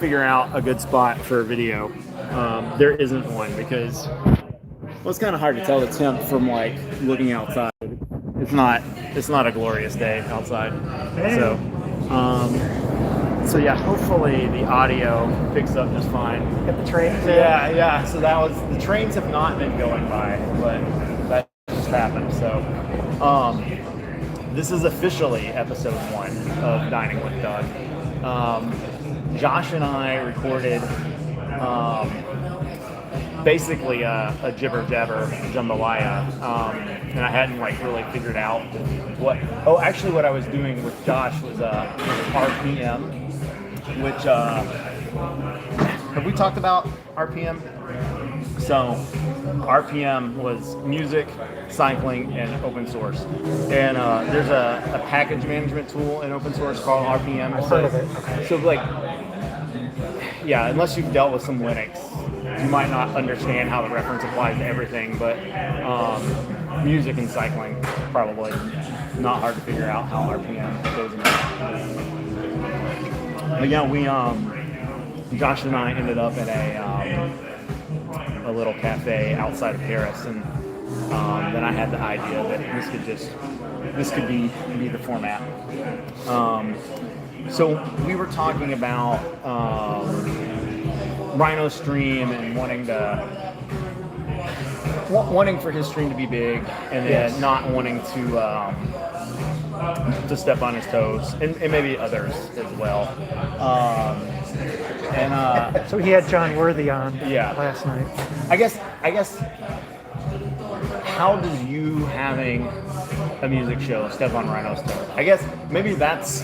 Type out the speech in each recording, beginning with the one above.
figure out a good spot for a video. There isn't one because it's kind of hard to tell the temp from like looking outside. It's not a glorious day outside. So so yeah, hopefully the audio picks up just fine. Get the trains in. Yeah. So the trains have not been going by, but that just happened. So this is officially episode 1 of Dining with Doug. Josh and I recorded basically a jibber jabber jambalaya, and I hadn't like really figured out what I was doing with Josh was RPM, which have we talked about RPM? So RPM was music, cycling, and open source. And there's a package management tool in open source called RPM. I've heard of it. Okay. So like, yeah, unless you've dealt with some Linux, you might not understand how the reference applies to everything, but music and cycling, probably not hard to figure out how RPM goes in there. But yeah, Josh and I ended up in a little cafe outside of Paris, and then I had the idea that this could be the format. So we were talking about Rhino stream and wanting for his stream to be big, and then not wanting to step on his toes, and maybe others as well. So he had John Worthy on last night. I guess how does you having a music show step on Rhino's toes? I guess maybe that's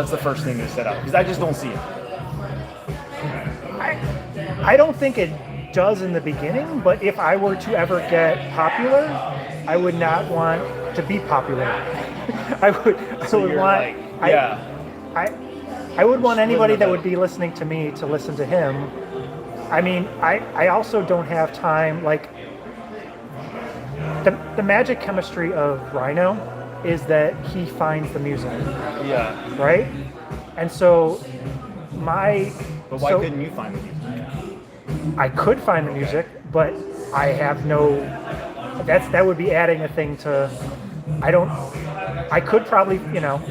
the first thing to set up, because I just don't see it. I don't think it does in the beginning, but if I were to ever get popular, I would not want to be popular. I would want anybody that would be listening to me to listen to him. I mean, I also don't have time, like, the magic chemistry of Rhino is that he finds the music. Yeah. Right? And so But why couldn't you find the music? I could find the music, but I have that would be adding a thing to, I could probably,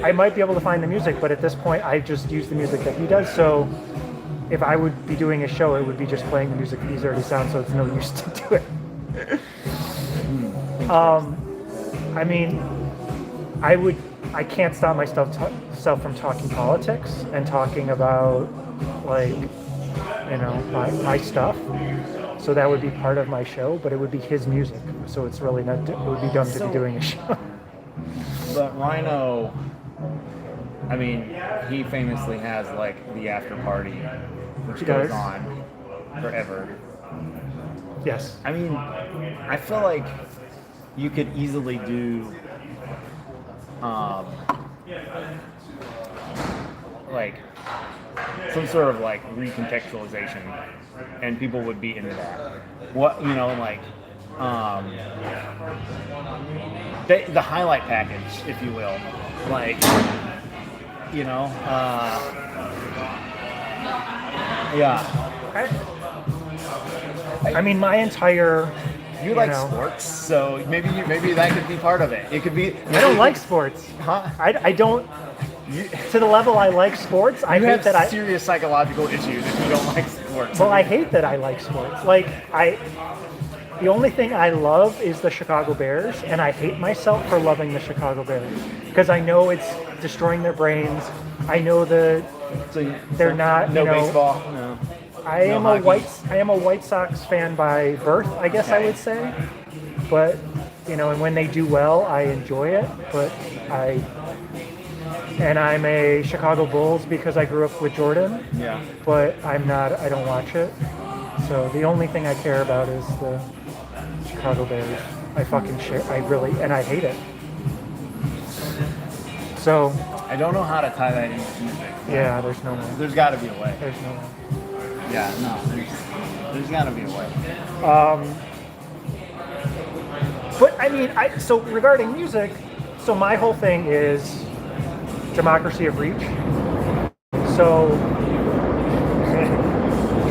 I might be able to find the music, but at this point I just use the music that he does. So if I would be doing a show, it would be just playing the music that he's already sound, so it's no use to do it. I mean, I can't stop myself from talking politics and talking about, like, my stuff. So that would be part of my show, but it would be his music. So it's really not, it would be dumb to be doing a show. But Rhino, I mean, he famously has like the after party, which goes on forever. Yes. I mean, I feel like you could easily do like some sort of like recontextualization, and people would be into that. The highlight package, if you will, like, I mean, my entire. You like sports, so maybe that could be part of it. It could be. I don't like sports. Huh? I don't. To the level I like sports, I hate that serious psychological issues if you don't like sports. Well, I hate that I like sports. Like, the only thing I love is the Chicago Bears, and I hate myself for loving the Chicago Bears because I know it's destroying their brains. I know they're not. No baseball. No. I am a White Sox fan by birth, I guess. Okay. I would say, but and when they do well, I enjoy it. But I'm a Chicago Bulls because I grew up with Jordan. Yeah. But I don't watch it. So the only thing I care about is the Chicago Bears. I hate it. So. I don't know how to tie that into music. Yeah, there's no way. There's got to be a way. There's no way. Yeah, no, there's got to be a way. But I mean, so regarding music, so my whole thing is democracy of reach. So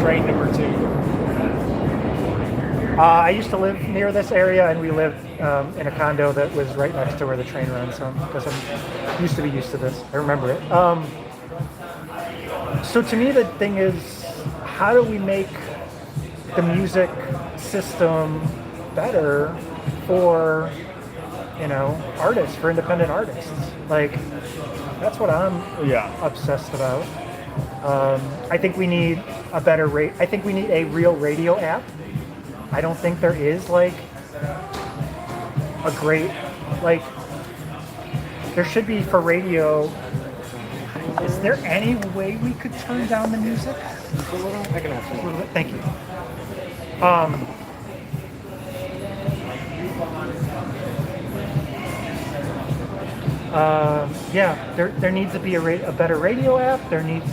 train number 2? I used to live near this area, and we lived in a condo that was right next to where the train runs. So, because I'm used to this, I remember it. So to me, the thing is, how do we make the music system better for, artists, for independent artists? Like, that's what I'm obsessed about. I think we need a better rate. I think we need a real radio app. I don't think there is like a great, like, there should be for radio. Is there any way we could turn down the music? I can have some. Thank you. Yeah, there needs to be a better radio app. There needs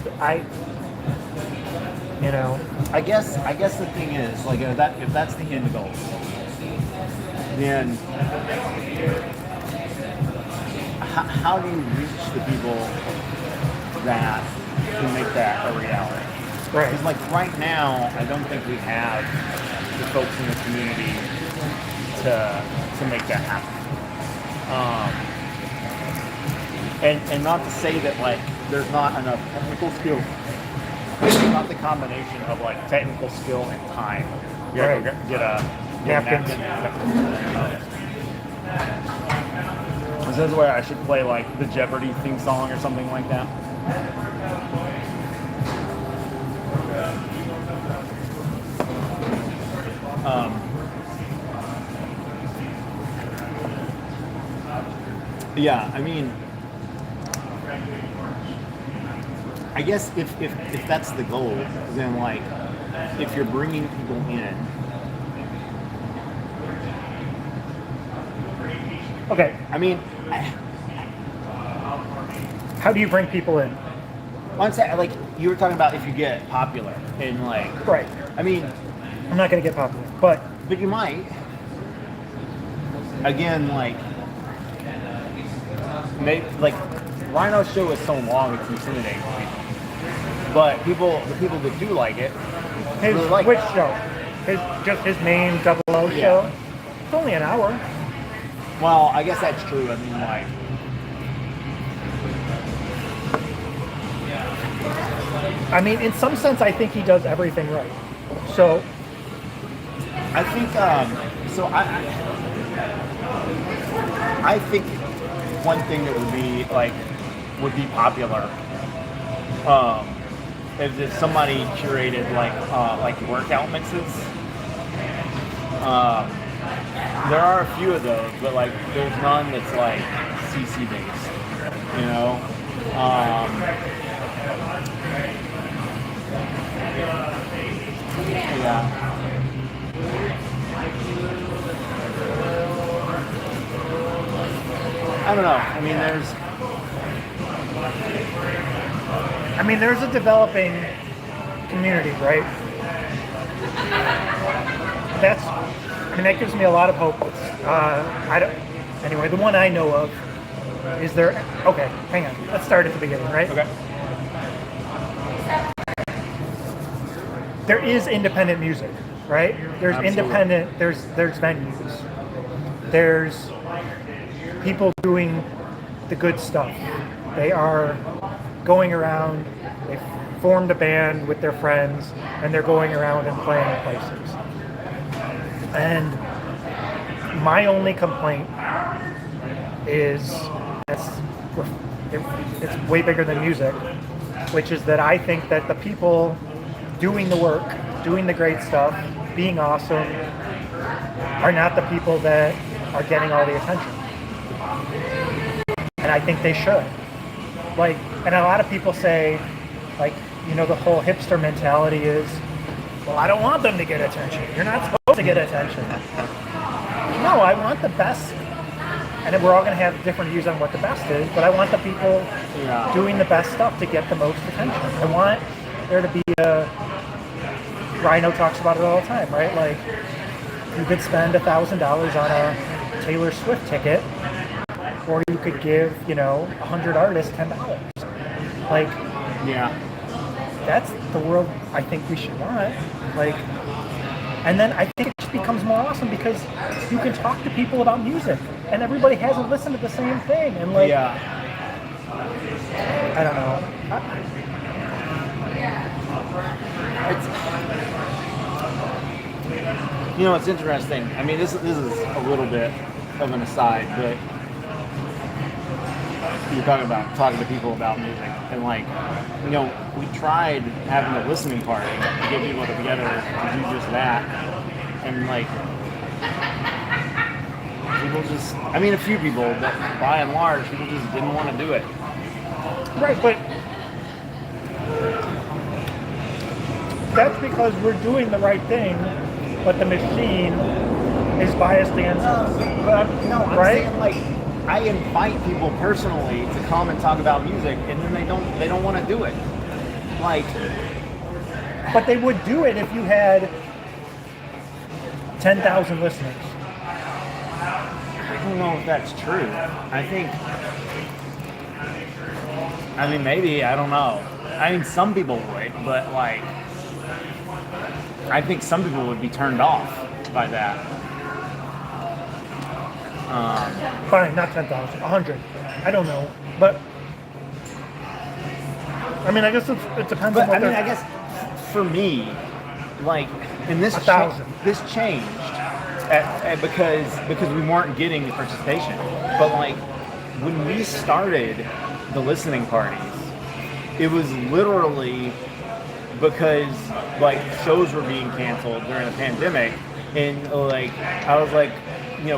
I guess the thing is, like, if that's the end goal, then how do you reach the people that can make that a reality? Right. Because, like, right now, I don't think we have the folks in the community to make that happen. And not to say that, like, there's not enough technical skill. It's not the combination of, like, technical skill and time. You gotta go get a napkins. Is this where I should play, like, the Jeopardy theme song or something like that? Yeah, I mean, I guess if that's the goal, then, like, if you're bringing people in. Okay. I mean, how do you bring people in? I'm saying, like, you were talking about if you get popular and, like, Right. I mean, I'm not going to get popular, but you might. Again, like, Rhino's show is so long, it's intimidating. But the people that do like it, really like which it. show? His main Double O show? It's only an hour. Well, I guess that's true. I mean, like, in some sense, I think he does everything right. So, I think, I think one thing that would be popular, is if somebody curated like workout mixes. There are a few of those, but, like, there's none that's, like, CC based, Yeah. I don't know. I mean, there's a developing community, right? That gives me a lot of hope. Anyway, the one I know of is there. Okay, hang on. Let's start at the beginning, right? Okay. There is independent music, right? There's Absolutely. independent. There's venues. There's people doing the good stuff. They are going around. They formed a band with their friends, and they're going around and playing places. And my only complaint is it's way bigger than music, which is that I think that the people doing the work, doing the great stuff, being awesome, are not the people that are getting all the attention. And I think they should. Like, and a lot of people say, like, the whole hipster mentality is, well, I don't want them to get attention. You're not supposed to get attention. No, I want the best. And then we're all going to have different views on what the best is, but I want the people doing the best stuff to get the most attention. I want there to be Rhino talks about it all the time, right? Like, you could spend $1,000 on a Taylor Swift ticket, or you could give, 100 artists $10. Like, yeah. that's the world I think we should want. Like, and then I think it just becomes more awesome because you can talk to people about music, and everybody hasn't listened to the same thing. And like, I don't know. It's interesting. I mean, this is a little bit of an aside, but you're talking to people about music, and like, we tried having a listening party to get people together to do just that, and like, people just, I mean, a few people, but by and large, people just didn't want to do it. Right, but that's because we're doing the right thing, but the machine is biased against us. I'm right? saying, like, I invite people personally to come and talk about music, and then they don't want to do it. Like, but they would do it if you had 10,000 listeners. I don't know if that's true. I mean, maybe, I don't know. I mean, some people would, but like, I think some people would be turned off by that. Fine, not 10,000, 100. I don't know, but I mean, I guess it depends. But on I mean, I guess for me, like, and this 1,000. This changed because we weren't getting the participation. But like, when we started the listening parties, it was literally because like shows were being canceled during the pandemic, and like I was like,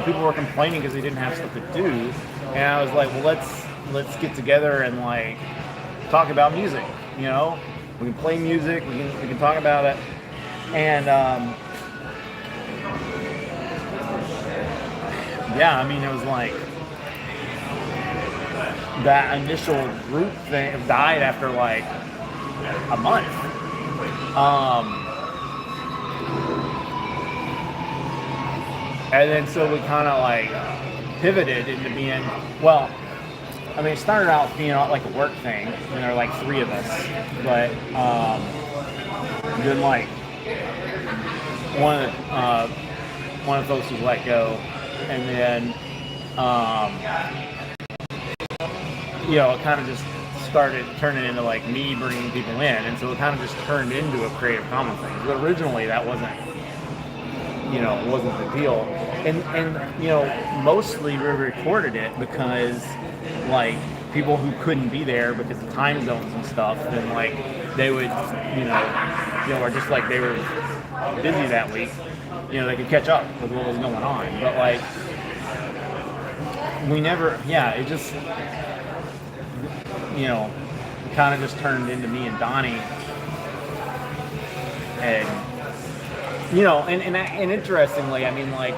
people were complaining because they didn't have stuff to do, and I was like, well, let's get together and like talk about music. We can play music, we can talk about it, and I mean, it was like that initial group thing died after like a month. And then so we kind of like pivoted into being, well, I mean, it started out being like a work thing, and there were like 3 of us, but then like one of the folks was let go, and then it kind of just started turning into like me bringing people in, and so it kind of just turned into a Creative Commons thing. But originally that wasn't the deal, and mostly we recorded it because like people who couldn't be there because of time zones and stuff, then like they would or just like they were busy that week, they could catch up with what was going on. But like we never, it just kind of just turned into me and Donnie, and and interestingly, I mean, like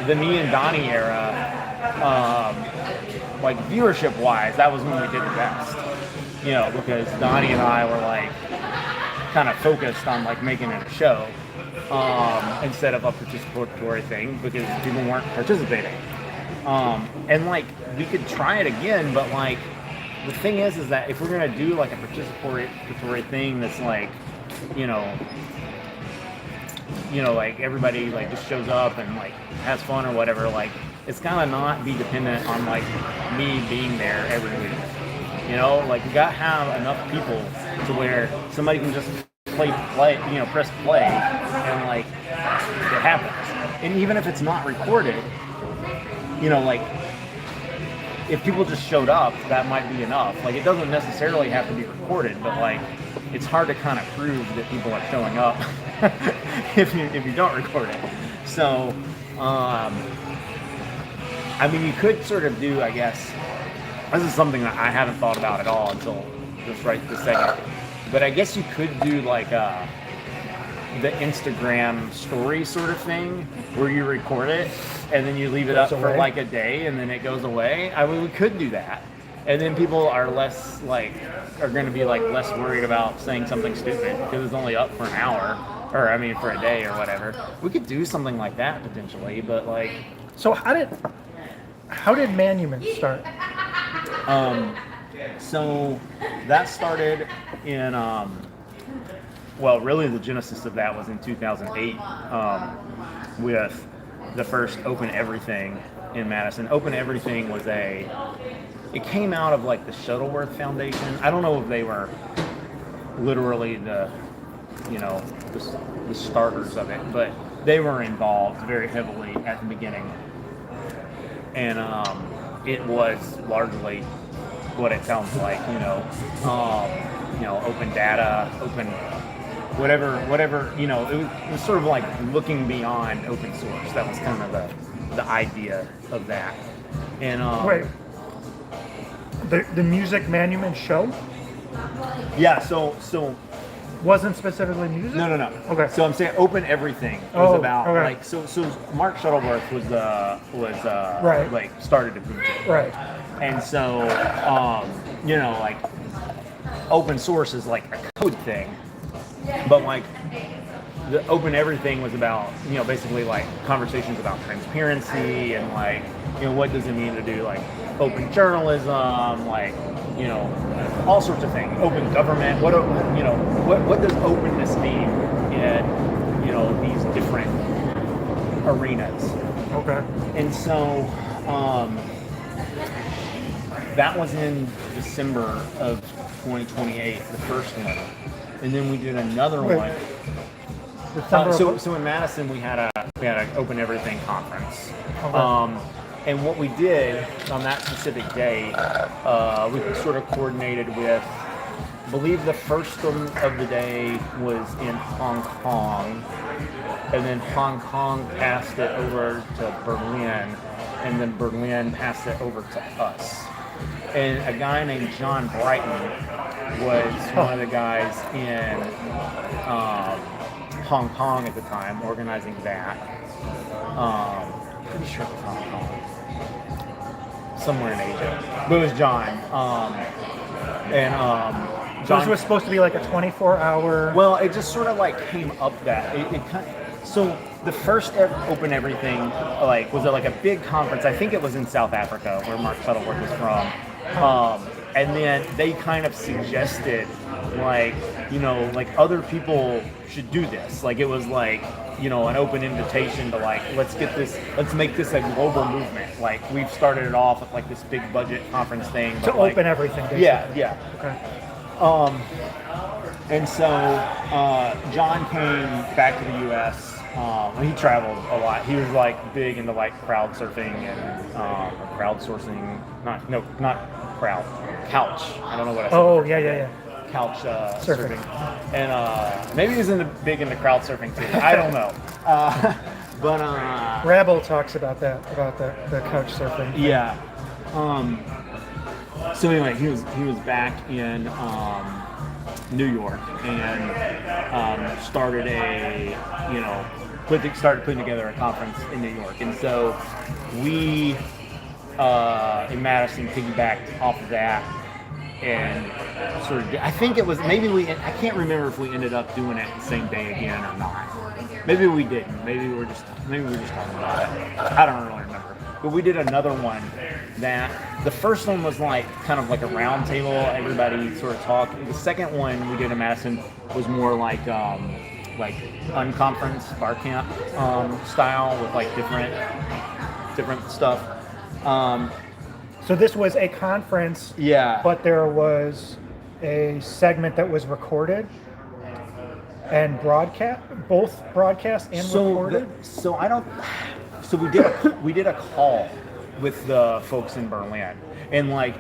the me and Donnie era, like viewership wise, that was when we did the best, because Donnie and I were like kind of focused on like making it a show instead of a participatory thing because people weren't participating, and like we could try it again, but like the thing is that if we're gonna do like a participatory thing that's like like everybody like just shows up and like has fun or whatever, like it's gotta not be dependent on like me being there every week. Like you gotta have enough people to where somebody can just press play and like it happens. And even if it's not recorded, like if people just showed up, that might be enough. Like it doesn't necessarily have to be recorded, but like it's hard to kind of prove that people are showing up if you don't record it. So, I mean, you could sort of do, I guess, this is something that I haven't thought about at all until just right this second, but I guess you could do like the Instagram story sort of thing where you record it and then you leave it up for like a day and then it goes away. I mean, we could do that. And then people are going to be like less worried about saying something stupid because it's only up for an hour, or I mean for a day or whatever. We could do something like that potentially, but like. So how did Monument start? So that started in well, really the genesis of that was in 2008 with the first Open Everything in Madison. Open Everything was it came out of like the Shuttleworth Foundation. I don't know if they were literally the starters of it, but they were involved very heavily at the beginning. And it was largely what it sounds like, open data, open whatever, it was sort of like looking beyond open source. That was kind of the idea of that. And Wait, the Music Monument show yeah, so wasn't specifically music? no. Okay. So I'm saying Open Everything was about okay. like so Mark Shuttleworth was Right. like started to boot it. Right. And so like open source is like a code thing, but like the Open Everything was about basically like conversations about transparency and like what does it mean to do like open journalism, like all sorts of things, open government. What does openness mean in these different arenas? Okay. And so that was in December of 2028, the first one, and then we did another one. So in Madison we had an Open Everything conference. Okay. And what we did on that specific day, we sort of coordinated with, I believe the first one of the day was in Hong Kong, and then Hong Kong passed it over to Berlin, and then Berlin passed it over to us. And a guy named John Brighton was one of the guys in Hong Kong at the time, organizing that. Pretty sure it was Hong Kong. Somewhere in Asia. But it was John. So this was supposed to be like a 24-hour... Well, it just sort of like came up that. It kind of, so the first Open Everything was like a big conference. I think it was in South Africa where Mark Shuttleworth was from. And then they kind of suggested like other people should do this. Like it was like, an open invitation to like, let's make this a global movement. Like we've started it off with like this big budget conference thing. To open everything, basically. Yeah. Okay. And so John came back to the U.S. He traveled a lot. He was like big into like crowd surfing and crowdsourcing. Couch. I don't know what I said. Oh, yeah. Couch surfing. And maybe he's big into crowd surfing too. I don't know. But Rabble talks about that, about the couch surfing. Yeah. So anyway, he was back in New York and started started putting together a conference in New York, and so we in Madison piggybacked off of that and sort of. I think it was I can't remember if we ended up doing it the same day again or not. Maybe we didn't. Maybe we were just talking about it. I don't really remember. But we did another one that the first one was like kind of like a round table, everybody sort of talked. The second one we did in Madison was more like unconference bar camp style with like different stuff. So this was a conference, yeah, but there was a segment that was recorded and both broadcast and recorded. So we did a call with the folks in Berlin, and like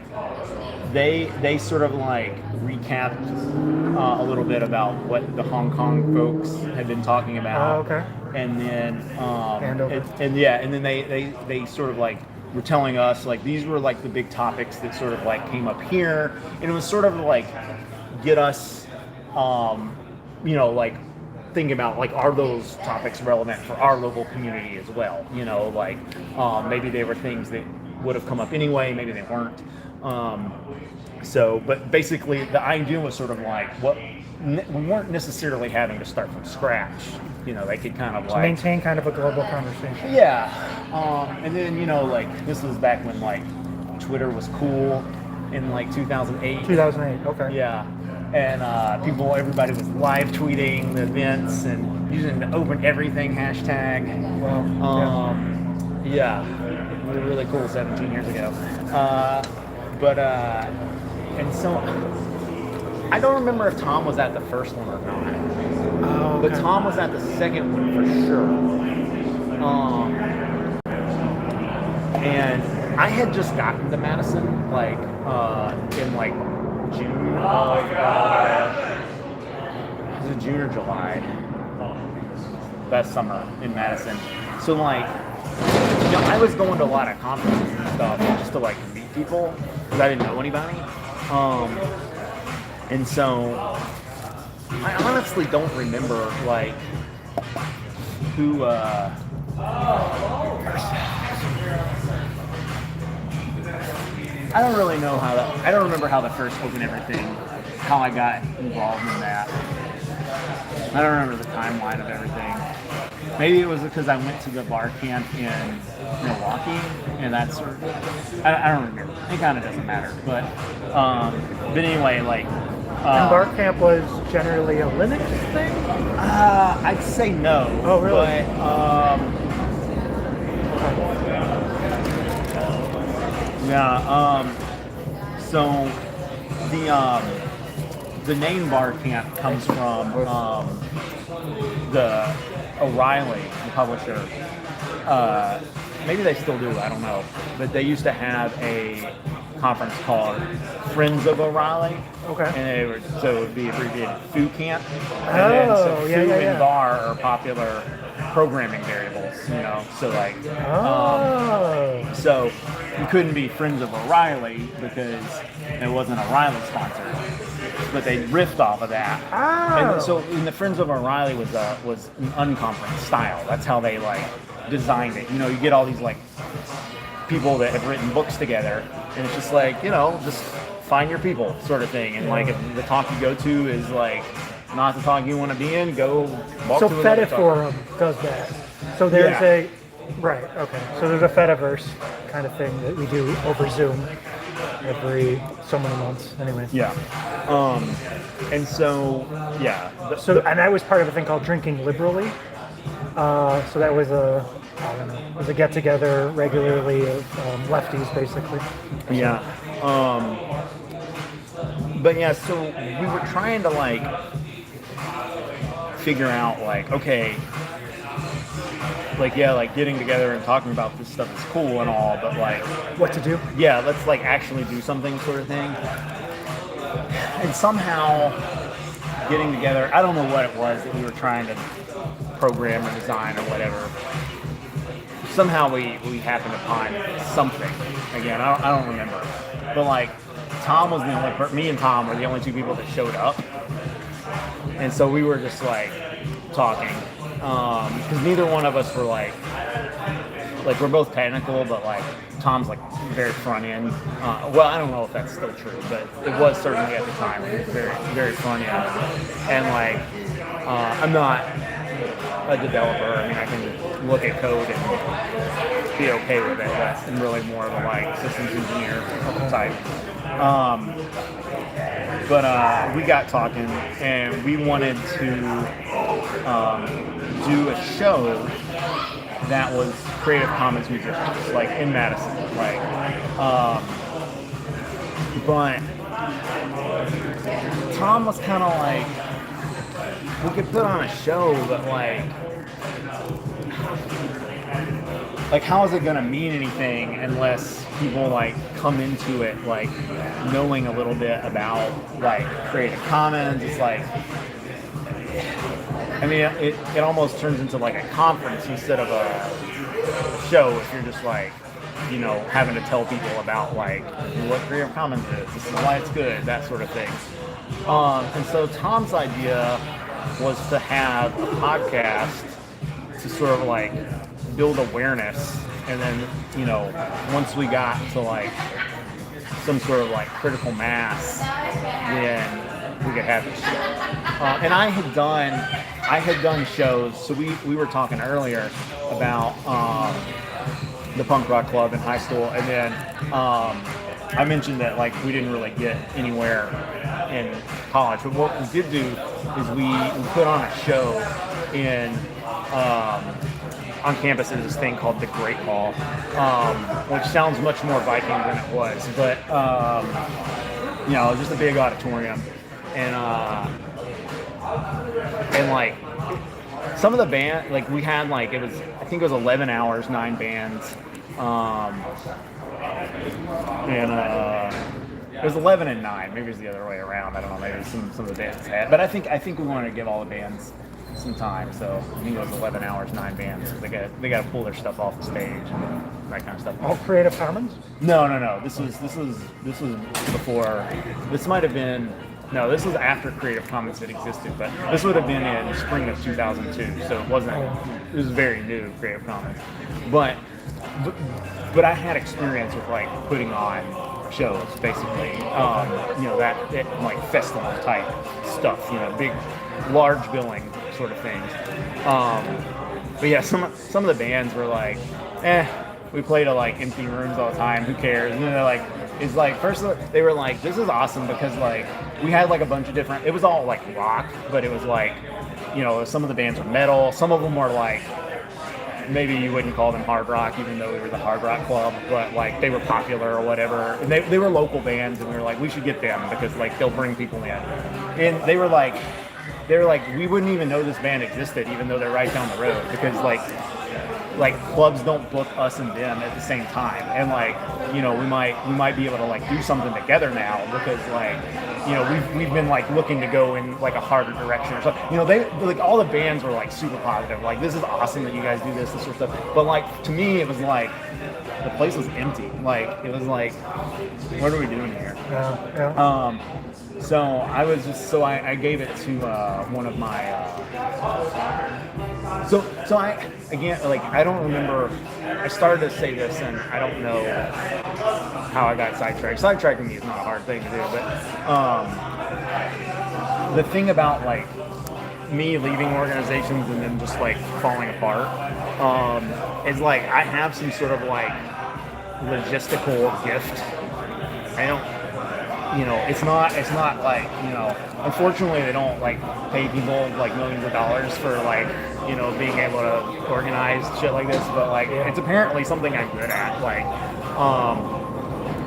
they sort of like recapped a little bit about what the Hong Kong folks had been talking about. Okay. And then and then they sort of like were telling us like these were like the big topics that sort of like came up here, and it was sort of like get us like thinking about like are those topics relevant for our local community as well, like maybe they were things that would have come up anyway, maybe they weren't, but basically the idea was sort of like we weren't necessarily having to start from scratch, they could kind of like maintain kind of a global conversation. Yeah. And then like this was back when like Twitter was cool in like 2008. 2008, okay. Yeah. and everybody was live tweeting the events and using the open everything hashtag. Wow. Yeah, it was really cool 17 years ago. And so I don't remember if Tom was at the first one or not. Oh, But okay. Tom was at the second one for sure. And I had just gotten to Madison like in like June of was it June or July? That summer in Madison. So like, I was going to a lot of conferences and stuff just to like meet people because I didn't know anybody. And so I honestly don't remember like who. I don't really know how that. I don't remember how the first open everything, how I got involved in that. I don't remember the timeline of everything. Maybe it was because I went to the bar camp in Milwaukee, and that's sort of. I don't remember. It kind of doesn't matter, but anyway, like. And bar camp was generally a Linux thing? I'd say no. Oh, really? But, yeah. So the name bar camp comes from the O'Reilly, the publisher. Maybe they still do. I don't know. But they used to have a conference called Friends of O'Reilly. Okay. And so it would be abbreviated Foo Camp. And then so Foo and Bar are popular programming variables, So like, so you couldn't be Friends of O'Reilly because it wasn't O'Reilly sponsored, but they riffed off of that. And so in the Friends of O'Reilly was an unconference style. That's how they like designed it. You get all these like people that have written books together, and it's just like just find your people sort of thing. And like if the talk you go to is like not the talk you want to be in, go walk to another talk. Forum does that. So there's right, okay. So there's a Fediverse kind of thing that we do over Zoom every so many months anyway. Yeah. And so and I was part of a thing called Drinking Liberally. So that was a get together regularly of lefties basically. Yeah. But yeah, so we were trying to like figure out like, okay, like getting together and talking about this stuff is cool and all, but like what to do? Yeah, let's like actually do something sort of thing. And somehow getting together, I don't know what it was that we were trying to program or design or whatever. Somehow we happened upon something. Again, I don't remember. But like Tom was the only me and Tom were the only two people that showed up. And so we were just like talking. Because neither one of us were like we're both technical, but like Tom's like very front end. Well, I don't know if that's still true, but it was certainly at the time. It was very, very front end. And like, I'm not a developer. I mean, I can look at code and be okay with it, but I'm really more of a like systems engineer type. But we got talking, and we wanted to do a show that was Creative Commons musicians, like in Madison, like. But Tom was kind of like, we could put on a show, but like how is it gonna mean anything unless people like come into it like knowing a little bit about like Creative Commons? It's like, I mean, it almost turns into like a conference instead of a show if you're just like, having to tell people about like what Creative Commons is, this is why it's good, that sort of thing. And so Tom's idea was to have a podcast to sort of like build awareness, and then once we got to like some sort of like critical mass, then we could have this show. And I had done shows. So we were talking earlier about the punk rock club in high school, and then I mentioned that like we didn't really get anywhere in college. But what we did do is we put on a show in on campus. There's this thing called the Great Hall, which sounds much more Viking than it was, but you know, it was just a big auditorium, and like some of the band, like we had like I think it was 11 hours, 9 bands, and it was 11 and 9. Maybe it was the other way around. I don't know. Maybe some of the bands had, but I think we wanted to give all the bands some time. So I think it was 11 hours, 9 bands. They got to pull their stuff off the stage and that kind of stuff. All Creative Commons? No. This was before. This might have been. No, this was after Creative Commons had existed, but this would have been in spring of 2002, so it wasn't. It was very new, Creative Commons, but I had experience with like putting on shows, basically. You know, that like festival type stuff. You know, big, large billing sort of things. But yeah, some of the bands were like, we play to like empty rooms all the time. Who cares? And then they're like, it's like first they were like, this is awesome because like we had like a bunch of different. It was all like rock, but it was like, you know, some of the bands were metal. Some of them were like, maybe you wouldn't call them hard rock, even though we were the hard rock club, but like they were popular or whatever. And they were local bands, and we were like, we should get them because like they'll bring people in. And they were like, we wouldn't even know this band existed, even though they're right down the road, because like clubs don't book us and them at the same time, and like, you know, we might be able to like do something together now because like, you know, we've been like looking to go in like a harder direction or something. You know, they like all the bands were like super positive, like this is awesome that you guys do this sort of stuff. But like to me, it was like the place was empty. Like it was like, what are we doing here? Yeah. So I was just I gave it to one of my so I again, like I don't remember. I started to say this and I don't know how I got sidetracked. Sidetracking me is not a hard thing to do, but the thing about like me leaving organizations and then just like falling apart is like I have some sort of like logistical gift. I don't. You know, it's not like, you know, unfortunately they don't like pay people like millions of dollars for like, you know, being able to organize shit like this, but like it's apparently something I'm good at. Like,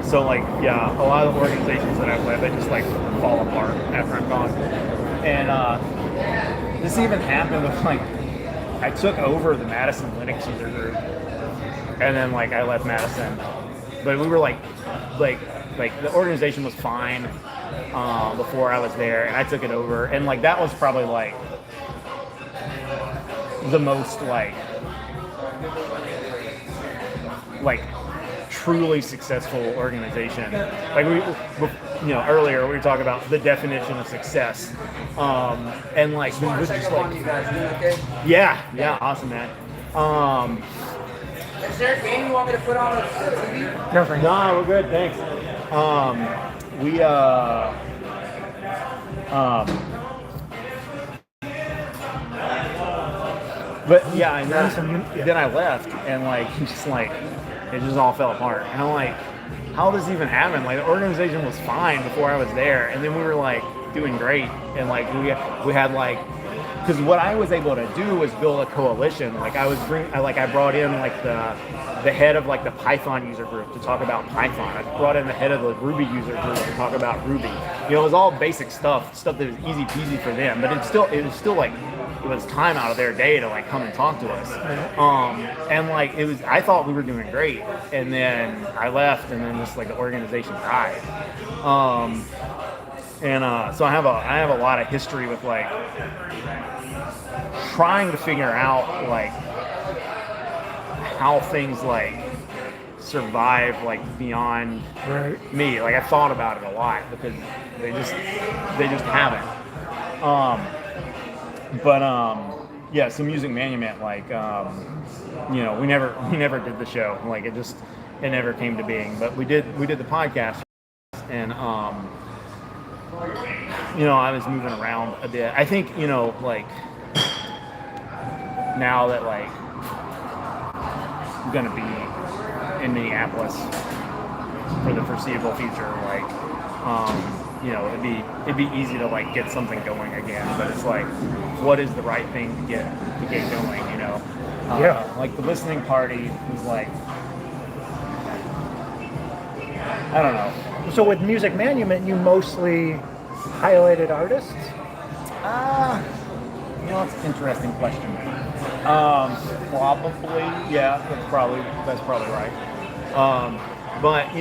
so like, yeah, a lot of the organizations that I've led, they just like fall apart after I'm gone. And this even happened with like, I took over the Madison Linux user group, and then like I left Madison, but we were like the organization was fine before I was there, and I took it over, and like that was probably like the most like truly successful organization. Like we you know, earlier we were talking about the definition of success, and like it was just like, yeah, awesome, man. Is there a game you want me to put on the TV? No, thanks. No, we're good, thanks. But yeah, and then I left, and like just like it just all fell apart. And I'm like, how did this even happen? Like the organization was fine before I was there, and then we were like doing great, and like we had like. Because what I was able to do was build a coalition. Like I brought in like the head of like the Python user group to talk about Python. I brought in the head of the Ruby user group to talk about Ruby. You know, it was all basic stuff that was easy peasy for them. But it was still like it was time out of their day to like come and talk to us. And like I thought we were doing great, and then I left, and then just like the organization died. So I have a lot of history with like trying to figure out like how things like survive like beyond me. Like I thought about it a lot because they just haven't. Yeah. So Music Monument, like you know, we never did the show. Like it never came to being. But we did the podcast, and you know, I was moving around a bit. I think, you know, like now that like I'm gonna be in Minneapolis for the foreseeable future, like it'd be easy to like get something going again, but it's like, what is the right thing to get going? Like the listening party was like, I don't know. So with Music Monument, you mostly highlighted artists? That's an interesting question. Probably, yeah, that's probably right. But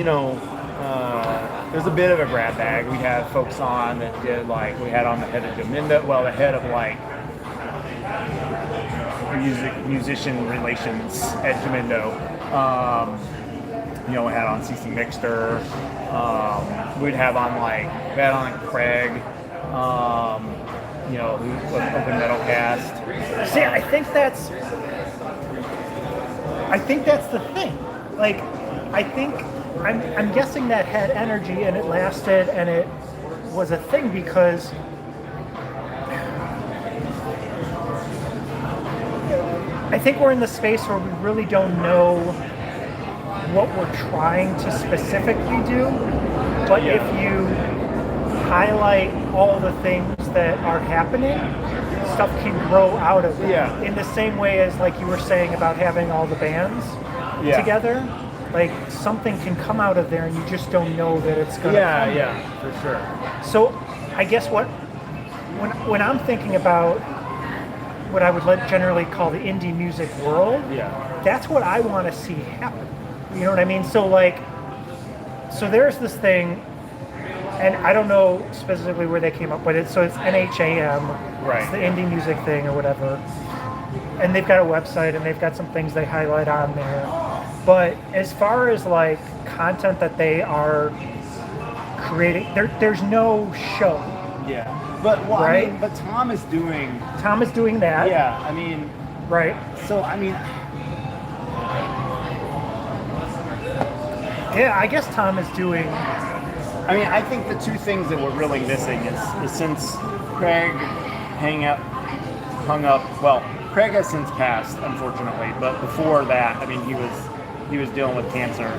there's a bit of a grab bag. We had folks on that did like, we had on the head of Jaminda, the head of like musician relations at Jamindo. We had on CC Mixter. We had on Craig. Who was Open Metal Cast. See, I think that's the thing. Like, I'm guessing that had energy and it lasted and it was a thing because I think we're in the space where we really don't know what we're trying to specifically do, but if you highlight all the things that are happening, stuff can grow out of it. Yeah. In the same way as like you were saying about having all the bands together, like something can come out of there and you just don't know that it's going to come. Yeah, for sure. So I guess when I'm thinking about what I would generally call the indie music world, that's what I want to see happen. You know what I mean? So there's this thing, and I don't know specifically where they came up with it. So it's NHAM, right? It's the indie music thing or whatever. And they've got a website and they've got some things they highlight on there. But as far as like content that they are creating, there's no show. Yeah. But right? but Tom is doing that. Yeah. Right. So yeah, I guess Tom is doing. I think the two things that we're really missing is since Craig hung up. Well, Craig has since passed, unfortunately. But before that, he was dealing with cancer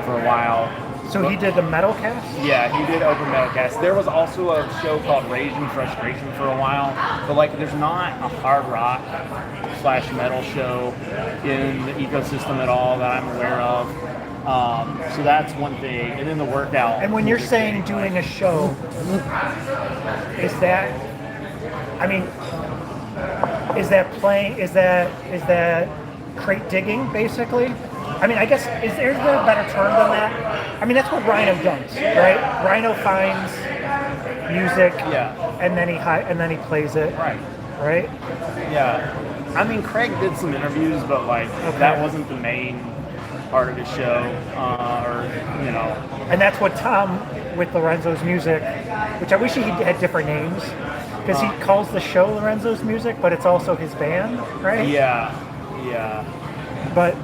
for a while. So he did the metal cast? Yeah, he did Open Metal Cast. There was also a show called Rage and Frustration for a while, but like there's not a hard rock / metal show in the ecosystem at all that I'm aware of. So that's one thing, and then the workout. And when you're saying doing a show, is that playing? Is that crate digging basically? I guess is there a better term than that? That's what Rhino does, right? Rhino finds music, and then he plays it, right? Yeah. Craig did some interviews, but that wasn't the main part of his show, And that's what Tom with Lorenzo's Music, which I wish he had different names, because he calls the show Lorenzo's Music, but it's also his band, right? Yeah. But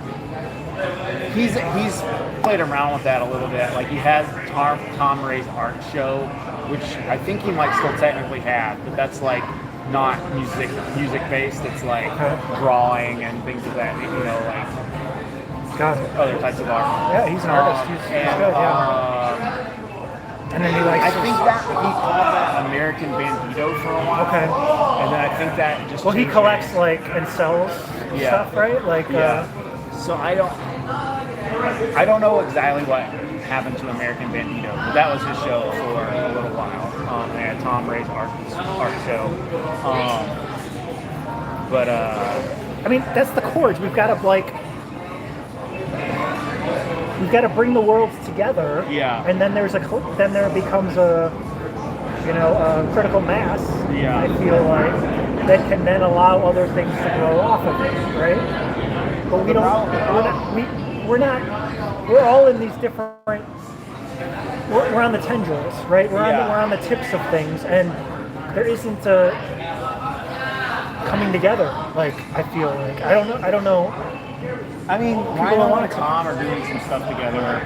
he's played around with that a little bit. Like he has Tom Ray's art show, which I think he might still technically have, but that's like not music based. It's like drawing and things of that, other types of art. Yeah, he's an artist. He's good, and then he likes. I think that he called that American Bandito for a while. Okay. And then I think that just. Well, he collects and sells stuff, right? So I don't know exactly what happened to American Bandito, but that was his show for a little while. They had Tom Ray's art show. That's the chords. We've got to bring the worlds together. Yeah. And then there becomes a critical mass. Yeah. I feel like that can then allow other things to grow off of it, right? But we're all in these different. We're on the tendrils, right? We're on the tips of things, and there isn't a coming together. I feel like I don't know. Rhino and Tom are doing some stuff together.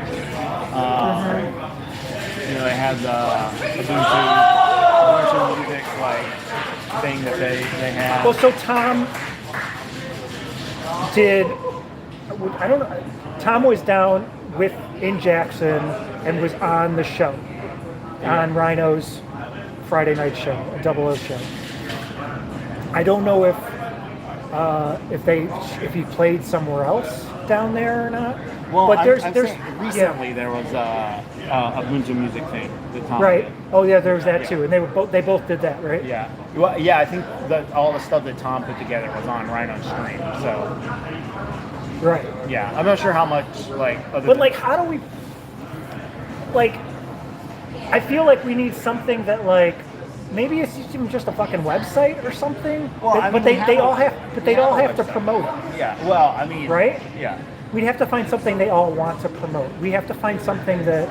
They had a bunch of music thing that they had. Well, so Tom did. I don't know. Tom was down in Jackson and was on the show. on Rhino's Friday night show, a Double O show. I don't know if he played somewhere else down there or not. Well, but there's recently there was a Ubuntu music thing that Tom right. did. Oh yeah, there was that too, and they both did that, right? Yeah. Well, yeah, I think that all the stuff that Tom put together was on Rhino's stream. So. Right. Yeah, I'm not sure how much like. But like, how do we? Like, I feel like we need something that like. Maybe it's even just a fucking website or something. Well, but they all have to promote it. Yeah. Well, I mean. Right? Yeah. We'd have to find something they all want to promote. We have to find something that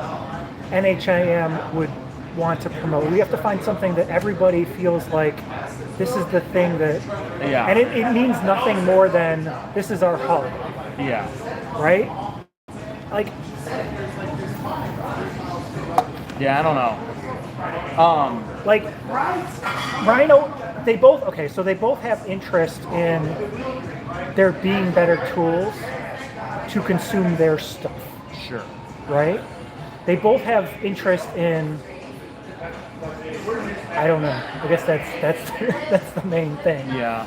NHIM would want to promote. We have to find something that everybody feels like this is the thing that. Yeah. And it means nothing more than this is our hub. Yeah. Right? Like. Yeah, I don't know. Like Rhino, they both have interest in there being better tools to consume their stuff. Sure. Right? They both have interest in. I don't know. I guess that's that's the main thing. Yeah.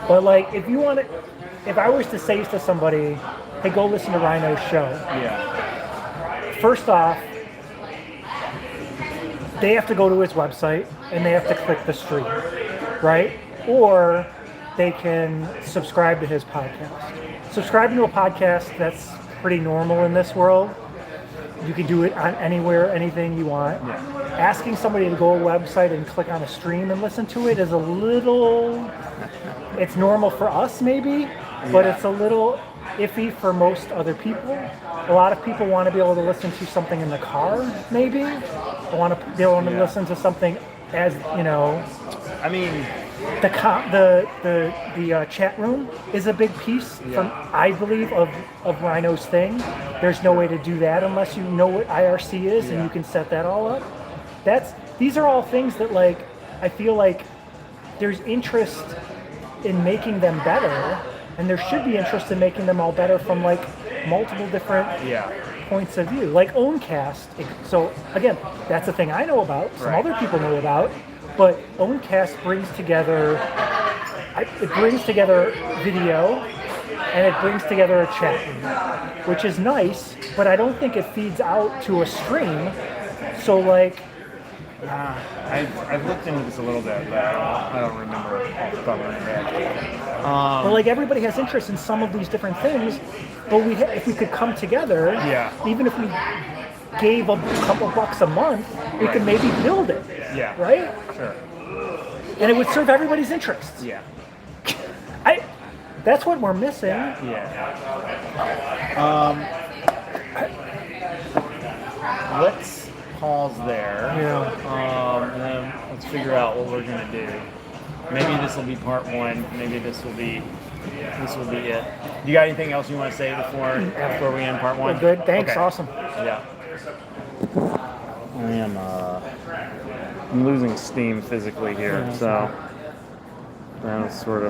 But like, if I was to say to somebody, "Hey, go listen to Rhino's show." Yeah. First off, they have to go to his website and they have to click the stream, right? Or they can subscribe to his podcast. Subscribing to a podcast, that's pretty normal in this world. You can do it on anywhere, anything you want. Yeah. Asking somebody to go to a website and click on a stream and listen to it is a little, it's normal for us maybe, but it's a little iffy for most other people. A lot of people want to be able to listen to something in the car, maybe. They want to be able to listen to something as, you know. I mean, the chat room is a big piece, from, I believe, of Rhino's thing. There's no way to do that unless you know what IRC is and you can set that all up. These are all things that, like, I feel like there's interest in making them better, and there should be interest in making them all better from like multiple different points of view. Like Owncast. So again, that's a thing I know about. Some other people know about. But Owncast brings together video, and it brings together a chat room, which is nice. But I don't think it feeds out to a stream. So like. I've looked into this a little bit, but I don't remember off the top of my head. But like everybody has interest in some of these different things, but if we could come together, even if we gave a couple bucks a month, we could maybe build it. Yeah. Right? Sure. And it would serve everybody's interests. Yeah. That's what we're missing. Yeah. Let's pause there. Yeah. And then let's figure out what we're gonna do. Maybe this will be part one. Maybe this will be it. You got anything else you want to say before we end part one? We're good. Thanks. Okay. Awesome. Yeah. I'm losing steam physically here, so that's sort of.